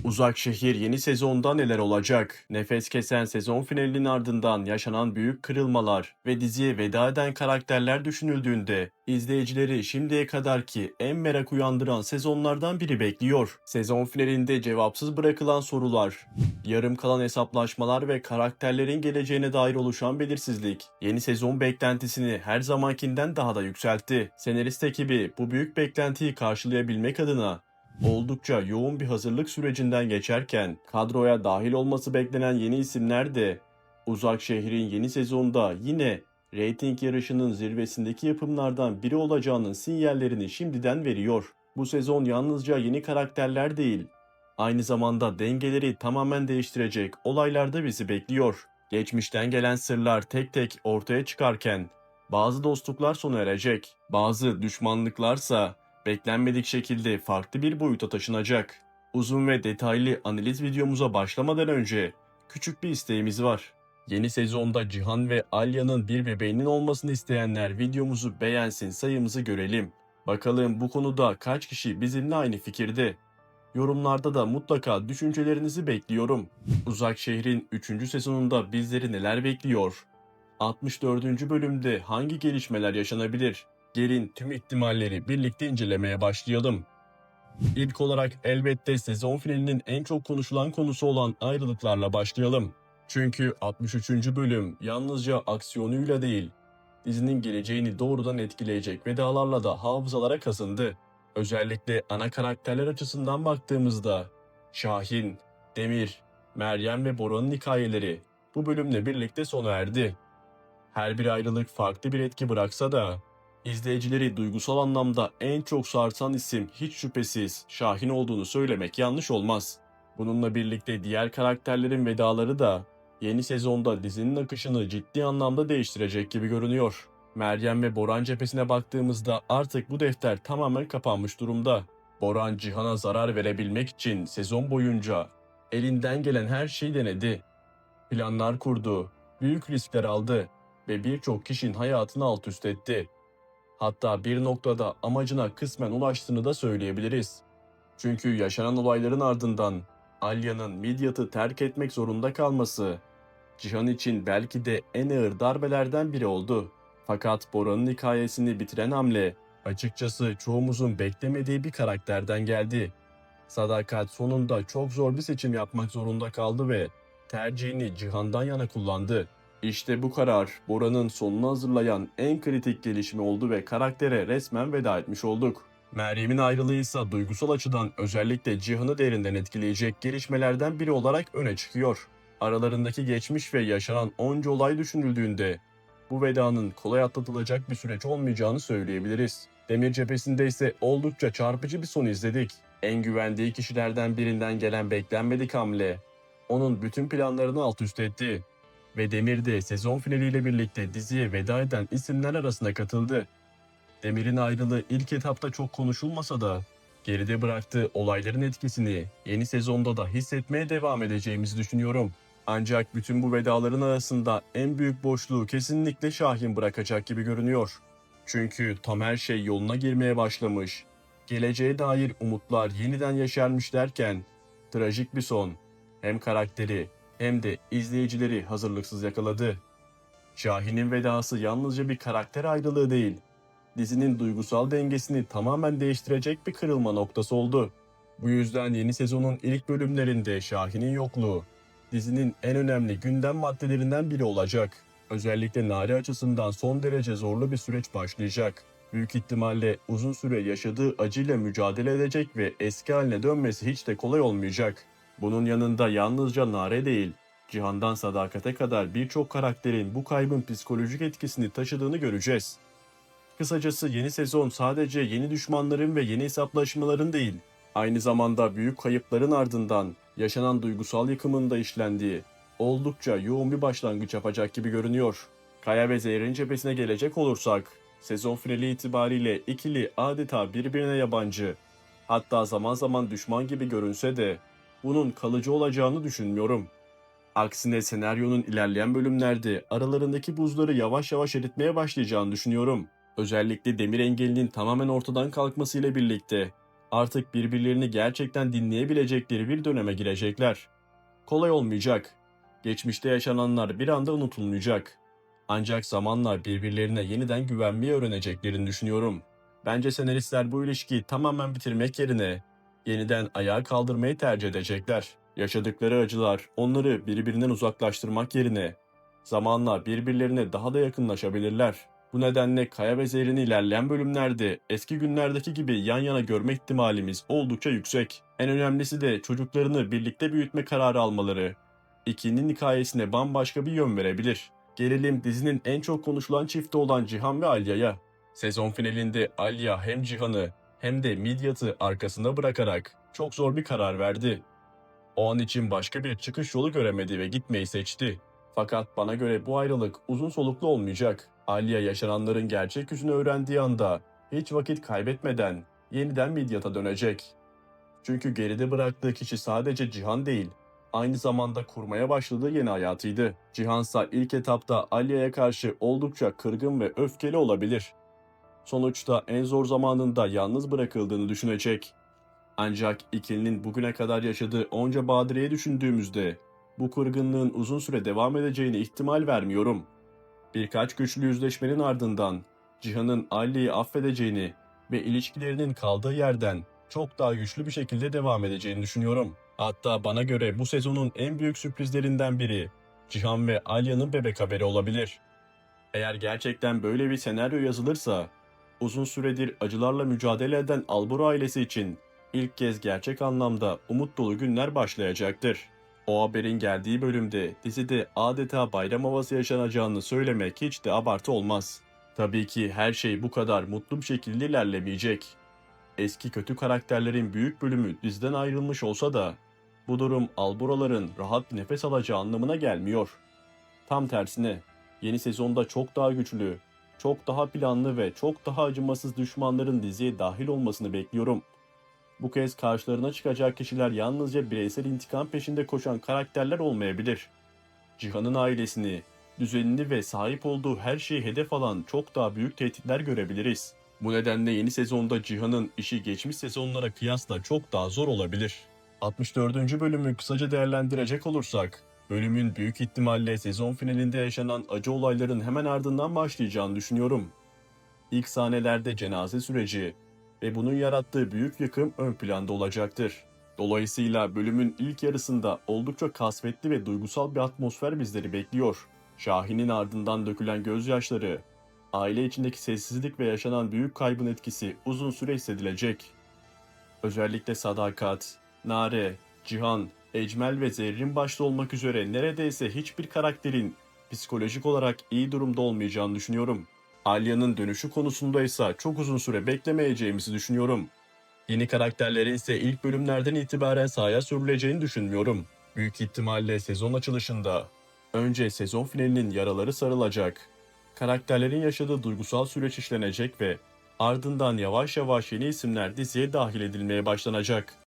Uzak Şehir yeni sezonda neler olacak? Nefes kesen sezon finalinin ardından yaşanan büyük kırılmalar ve diziye veda eden karakterler düşünüldüğünde izleyicileri şimdiye kadarki en merak uyandıran sezonlardan biri bekliyor. Sezon finalinde cevapsız bırakılan sorular, yarım kalan hesaplaşmalar ve karakterlerin geleceğine dair oluşan belirsizlik yeni sezon beklentisini her zamankinden daha da yükseltti. Senarist ekibi bu büyük beklentiyi karşılayabilmek adına oldukça yoğun bir hazırlık sürecinden geçerken kadroya dahil olması beklenen yeni isimler de Uzak Şehir'in yeni sezonda yine reyting yarışının zirvesindeki yapımlardan biri olacağının sinyallerini şimdiden veriyor. Bu sezon yalnızca yeni karakterler değil, aynı zamanda dengeleri tamamen değiştirecek olaylar da bizi bekliyor. Geçmişten gelen sırlar tek tek ortaya çıkarken bazı dostluklar sona erecek, bazı düşmanlıklarsa beklenmedik şekilde farklı bir boyuta taşınacak. Uzun ve detaylı analiz videomuza başlamadan önce küçük bir isteğimiz var. Yeni sezonda Cihan ve Alya'nın bir bebeğinin olmasını isteyenler videomuzu beğensin, sayımızı görelim. Bakalım bu konuda kaç kişi bizimle aynı fikirde? Yorumlarda da mutlaka düşüncelerinizi bekliyorum. Uzak Şehir'in 3. sezonunda bizleri neler bekliyor? 64. bölümde hangi gelişmeler yaşanabilir? Gelin tüm ihtimalleri birlikte incelemeye başlayalım. İlk olarak elbette sezon finalinin en çok konuşulan konusu olan ayrılıklarla başlayalım. Çünkü 63. bölüm yalnızca aksiyonuyla değil, dizinin geleceğini doğrudan etkileyecek vedalarla da hafızalara kazındı. Özellikle ana karakterler açısından baktığımızda Şahin, Demir, Meryem ve Bora'nın hikayeleri bu bölümle birlikte sona erdi. Her bir ayrılık farklı bir etki bıraksa da izleyicileri duygusal anlamda en çok sarsan isim hiç şüphesiz Şahin olduğunu söylemek yanlış olmaz. Bununla birlikte diğer karakterlerin vedaları da yeni sezonda dizinin akışını ciddi anlamda değiştirecek gibi görünüyor. Meryem ve Boran cephesine baktığımızda artık bu defter tamamen kapanmış durumda. Boran Cihan'a zarar verebilmek için sezon boyunca elinden gelen her şeyi denedi. Planlar kurdu, büyük riskler aldı ve birçok kişinin hayatını alt üst etti. Hatta bir noktada amacına kısmen ulaştığını da söyleyebiliriz. Çünkü yaşanan olayların ardından Alya'nın Midyat'ı terk etmek zorunda kalması, Cihan için belki de en ağır darbelerden biri oldu. Fakat Bora'nın hikayesini bitiren hamle, açıkçası çoğumuzun beklemediği bir karakterden geldi. Sadakat sonunda çok zor bir seçim yapmak zorunda kaldı ve tercihini Cihan'dan yana kullandı. İşte bu karar Bora'nın sonunu hazırlayan en kritik gelişme oldu ve karaktere resmen veda etmiş olduk. Meryem'in ayrılığı ise duygusal açıdan özellikle Cihan'ı derinden etkileyecek gelişmelerden biri olarak öne çıkıyor. Aralarındaki geçmiş ve yaşanan onca olay düşünüldüğünde bu vedanın kolay atlatılacak bir süreç olmayacağını söyleyebiliriz. Demir cephesinde ise oldukça çarpıcı bir son izledik. En güvendiği kişilerden birinden gelen beklenmedik hamle onun bütün planlarını alt üst etti. Ve Demir de sezon finaliyle birlikte diziye veda eden isimler arasına katıldı. Demir'in ayrılığı ilk etapta çok konuşulmasa da geride bıraktığı olayların etkisini yeni sezonda da hissetmeye devam edeceğimizi düşünüyorum. Ancak bütün bu vedaların arasında en büyük boşluğu kesinlikle Şahin bırakacak gibi görünüyor. Çünkü tam her şey yoluna girmeye başlamış, geleceğe dair umutlar yeniden yeşermiş derken trajik bir son hem karakteri hem de izleyicileri hazırlıksız yakaladı. Şahin'in vedası yalnızca bir karakter ayrılığı değil, dizinin duygusal dengesini tamamen değiştirecek bir kırılma noktası oldu. Bu yüzden yeni sezonun ilk bölümlerinde Şahin'in yokluğu dizinin en önemli gündem maddelerinden biri olacak. Özellikle Nare açısından son derece zorlu bir süreç başlayacak. Büyük ihtimalle uzun süre yaşadığı acıyla mücadele edecek ve eski haline dönmesi hiç de kolay olmayacak. Bunun yanında yalnızca Nare değil, Cihan'dan Sadakat'e kadar birçok karakterin bu kaybın psikolojik etkisini taşıdığını göreceğiz. Kısacası yeni sezon sadece yeni düşmanların ve yeni hesaplaşmaların değil, aynı zamanda büyük kayıpların ardından yaşanan duygusal yıkımın da işlendiği oldukça yoğun bir başlangıç yapacak gibi görünüyor. Kaya ve Zehir'in cephesine gelecek olursak, sezon finali itibariyle ikili adeta birbirine yabancı, hatta zaman zaman düşman gibi görünse de bunun kalıcı olacağını düşünmüyorum. Aksine senaryonun ilerleyen bölümlerde aralarındaki buzları yavaş yavaş eritmeye başlayacağını düşünüyorum. Özellikle demir engelinin tamamen ortadan kalkmasıyla birlikte Artık birbirlerini gerçekten dinleyebilecekleri bir döneme girecekler. Kolay olmayacak. Geçmişte yaşananlar bir anda unutulmayacak. Ancak zamanla birbirlerine yeniden güvenmeyi öğreneceklerini düşünüyorum. Bence senaristler bu ilişkiyi tamamen bitirmek yerine yeniden ayağa kaldırmayı tercih edecekler. Yaşadıkları acılar onları birbirinden uzaklaştırmak yerine zamanla birbirlerine daha da yakınlaşabilirler. Bu nedenle Kaya ve Zehrin'i ilerleyen bölümlerde eski günlerdeki gibi yan yana görme ihtimalimiz oldukça yüksek. En önemlisi de çocuklarını birlikte büyütme kararı almaları. İkinin hikayesine bambaşka bir yön verebilir. Gelelim dizinin en çok konuşulan çifti olan Cihan ve Alya'ya. Sezon finalinde Alya hem Cihan'ı hem de Midyat'ı arkasında bırakarak çok zor bir karar verdi. O an için başka bir çıkış yolu göremedi ve gitmeyi seçti. Fakat bana göre bu ayrılık uzun soluklu olmayacak. Alya yaşananların gerçek yüzünü öğrendiği anda hiç vakit kaybetmeden yeniden Midyat'a dönecek. Çünkü geride bıraktığı kişi sadece Cihan değil, aynı zamanda kurmaya başladığı yeni hayatıydı. Cihansa ilk etapta Alya'ya karşı oldukça kırgın ve öfkeli olabilir. Sonuçta en zor zamanında yalnız bırakıldığını düşünecek. Ancak ikilinin bugüne kadar yaşadığı onca badireyi düşündüğümüzde bu kırgınlığın uzun süre devam edeceğine ihtimal vermiyorum. Birkaç güçlü yüzleşmenin ardından Cihan'ın Ali'yi affedeceğini ve ilişkilerinin kaldığı yerden çok daha güçlü bir şekilde devam edeceğini düşünüyorum. Hatta bana göre bu sezonun en büyük sürprizlerinden biri Cihan ve Alya'nın bebek haberi olabilir. Eğer gerçekten böyle bir senaryo yazılırsa, uzun süredir acılarla mücadele eden Albor ailesi için ilk kez gerçek anlamda umut dolu günler başlayacaktır. O haberin geldiği bölümde dizide adeta bayram havası yaşanacağını söylemek hiç de abartı olmaz. Tabii ki her şey bu kadar mutlu bir şekilde ilerlemeyecek. Eski kötü karakterlerin büyük bölümü diziden ayrılmış olsa da bu durum Alboraların rahat bir nefes alacağı anlamına gelmiyor. Tam tersine yeni sezonda çok daha güçlü, çok daha planlı ve çok daha acımasız düşmanların diziye dahil olmasını bekliyorum. Bu kez karşılarına çıkacak kişiler yalnızca bireysel intikam peşinde koşan karakterler olmayabilir. Cihan'ın ailesini, düzenini ve sahip olduğu her şeyi hedef alan çok daha büyük tehditler görebiliriz. Bu nedenle yeni sezonda Cihan'ın işi geçmiş sezonlara kıyasla çok daha zor olabilir. 64. bölümü kısaca değerlendirecek olursak, bölümün büyük ihtimalle sezon finalinde yaşanan acı olayların hemen ardından başlayacağını düşünüyorum. İlk sahnelerde cenaze süreci ve bunun yarattığı büyük yıkım ön planda olacaktır. Dolayısıyla bölümün ilk yarısında oldukça kasvetli ve duygusal bir atmosfer bizleri bekliyor. Şahin'in ardından dökülen gözyaşları, aile içindeki sessizlik ve yaşanan büyük kaybın etkisi uzun süre hissedilecek. Özellikle Sadakat, Nare, Cihan, Ecmel ve Zerrin başta olmak üzere neredeyse hiçbir karakterin psikolojik olarak iyi durumda olmayacağını düşünüyorum. Alya'nın dönüşü konusunda ise çok uzun süre beklemeyeceğimizi düşünüyorum. Yeni karakterlerin ise ilk bölümlerden itibaren sahaya sürüleceğini düşünmüyorum. Büyük ihtimalle sezon açılışında önce sezon finalinin yaraları sarılacak, karakterlerin yaşadığı duygusal süreç işlenecek ve ardından yavaş yavaş yeni isimler diziye dahil edilmeye başlanacak.